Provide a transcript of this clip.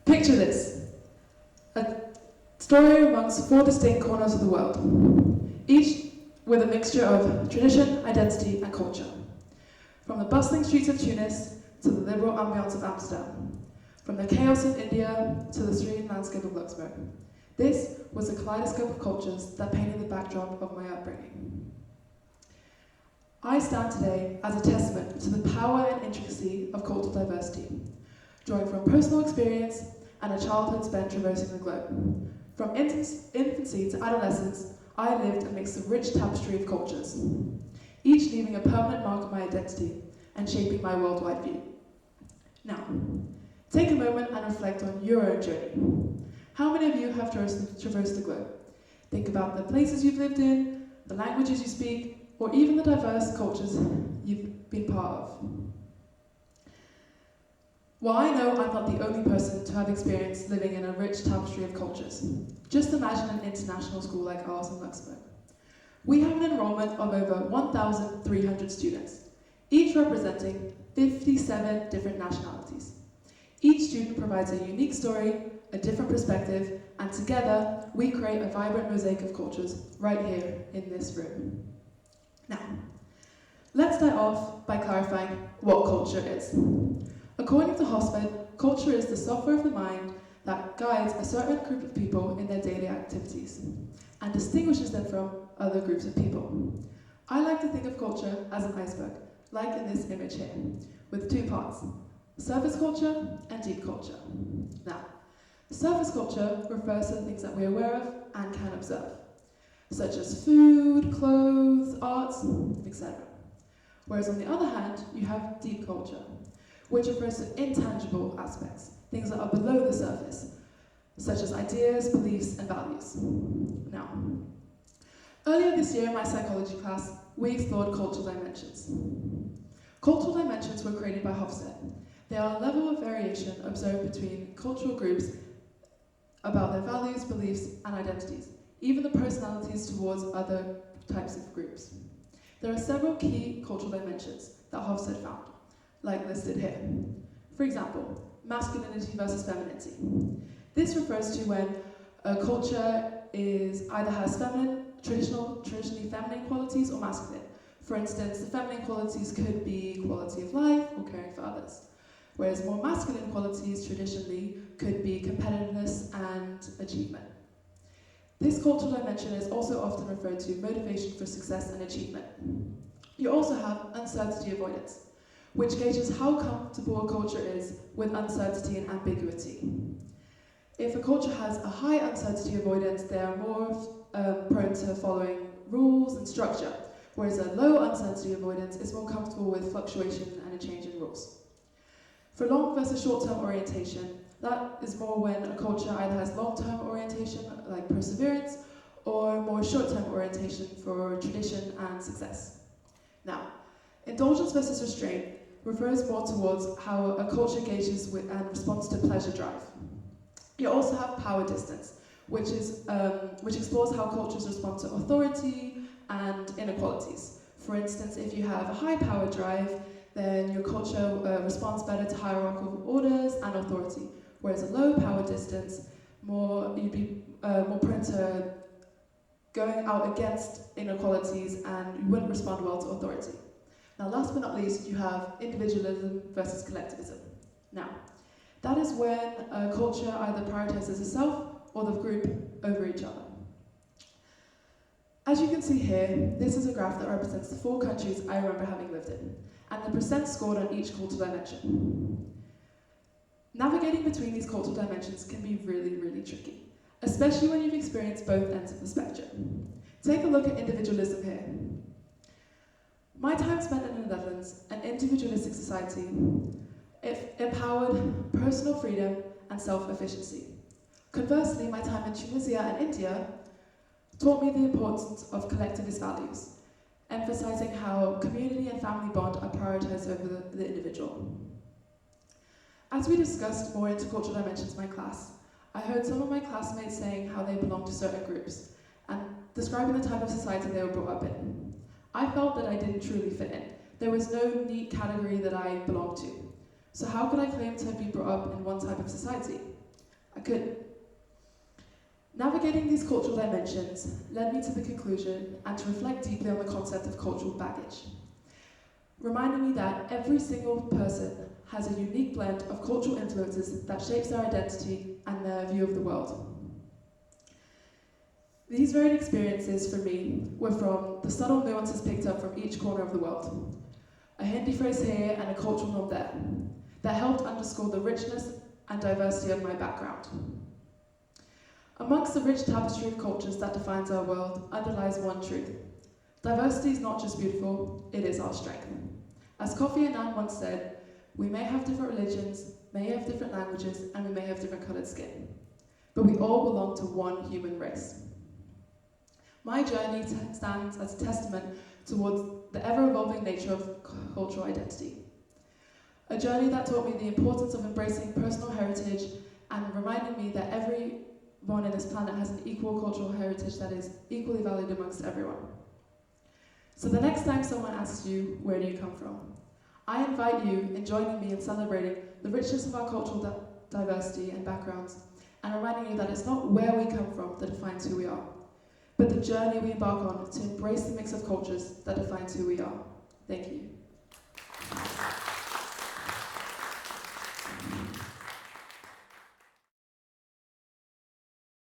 Picture this, a story amongst four distinct corners of the world, each with a mixture of tradition, identity, and culture. From the bustling streets of Tunis to the liberal ambience of Amsterdam, from the chaos of India to the serene landscape of Luxembourg. This was a kaleidoscope of cultures that painted the backdrop of my upbringing. I stand today as a testament to the power and intricacy of cultural diversity, drawing from personal experience and a childhood spent traversing the globe. From infancy to adolescence, I lived amidst a rich tapestry of cultures, each leaving a permanent mark on my identity and shaping my worldwide view. Now, take a moment and reflect on your own journey. How many of you have traversed the globe? Think about the places you've lived in, the languages you speak, or even the diverse cultures you've been part of. Well, I know I'm not the only person to have experienced living in a rich tapestry of cultures. Just imagine an international school like ours in Luxembourg. We have an enrollment of over 1,300 students, each representing 57 different nationalities. Each student provides a unique story, a different perspective, and together we create a vibrant mosaic of cultures right here in this room. Now, let's start off by clarifying what culture is. According to Hofstede, culture is the software of the mind that guides a certain group of people in their daily activities and distinguishes them from other groups of people. I like to think of culture as an iceberg, like in this image here, with two parts, surface culture and deep culture. Now, surface culture refers to the things that we're aware of and can observe, such as food, clothes, arts, etc. Whereas on the other hand, you have deep culture, which refers to intangible aspects, things that are below the surface, such as ideas, beliefs, and values. Now, earlier this year in my psychology class, we explored cultural dimensions. Cultural dimensions were created by Hofstede. They are a level of variation observed between cultural groups about their values, beliefs, and identities, even the personalities towards other types of groups. There are several key cultural dimensions that Hofstede found, like listed here. For example, masculinity versus femininity. This refers to when a culture either has traditionally feminine qualities or masculine. For instance, the feminine qualities could be quality of life or caring for others, whereas more masculine qualities traditionally could be competitiveness and achievement. This cultural dimension is also often referred to motivation for success and achievement. You also have uncertainty avoidance, which gauges how comfortable a culture is with uncertainty and ambiguity. If a culture has a high uncertainty avoidance, they are more prone to following rules and structure, whereas a low uncertainty avoidance is more comfortable with fluctuation and a change in rules. For long versus short-term orientation, that is more when a culture either has long-term orientation, like perseverance, or more short-term orientation for tradition and success. Now, indulgence versus restraint refers more towards how a culture gauges with and responds to pleasure drive. You also have power distance, which explores how cultures respond to authority and inequalities. For instance, if you have a high power drive, then your culture responds better to hierarchical orders and authority, whereas a low power distance, you'd be more prone to going out against inequalities and you wouldn't respond well to authority. Now, last but not least, you have individualism versus collectivism. Now, that is when a culture either prioritizes the self or the group over each other. As you can see here, this is a graph that represents the 4 countries I remember having lived in, and the percent scored on each cultural dimension. Navigating between these cultural dimensions can be really, really tricky, especially when you've experienced both ends of the spectrum. Take a look at individualism here. My time spent in the Netherlands, an individualistic society, it empowered personal freedom and self-efficiency. Conversely, my time in Tunisia and India taught me the importance of collectivist values, emphasizing how community and family bond are prioritized over the individual. As we discussed more intercultural dimensions in my class, I heard some of my classmates saying how they belong to certain groups and describing the type of society they were brought up in. I felt that I didn't truly fit in. There was no neat category that I belonged to. So how could I claim to be brought up in one type of society? I couldn't. Navigating these cultural dimensions led me to the conclusion and to reflect deeply on the concept of cultural baggage, reminding me that every single person has a unique blend of cultural influences that shapes their identity and their view of the world. These varied experiences for me were from the subtle nuances picked up from each corner of the world, a Hindi phrase here and a cultural norm there, that helped underscore the richness and diversity of my background. Amongst the rich tapestry of cultures that defines our world underlies one truth. Diversity is not just beautiful, it is our strength. As Kofi Annan once said, we may have different religions, may have different languages, and we may have different coloured skin, but we all belong to one human race. My journey stands as a testament towards the ever-evolving nature of cultural identity. A journey that taught me the importance of embracing personal heritage and reminded me that everyone in this planet has an equal cultural heritage that is equally valued amongst everyone. So the next time someone asks you, where do you come from? I invite you in joining me in celebrating the richness of our cultural diversity and backgrounds, and reminding you that it's not where we come from that defines who we are, but the journey we embark on to embrace the mix of cultures that defines who we are. Thank you.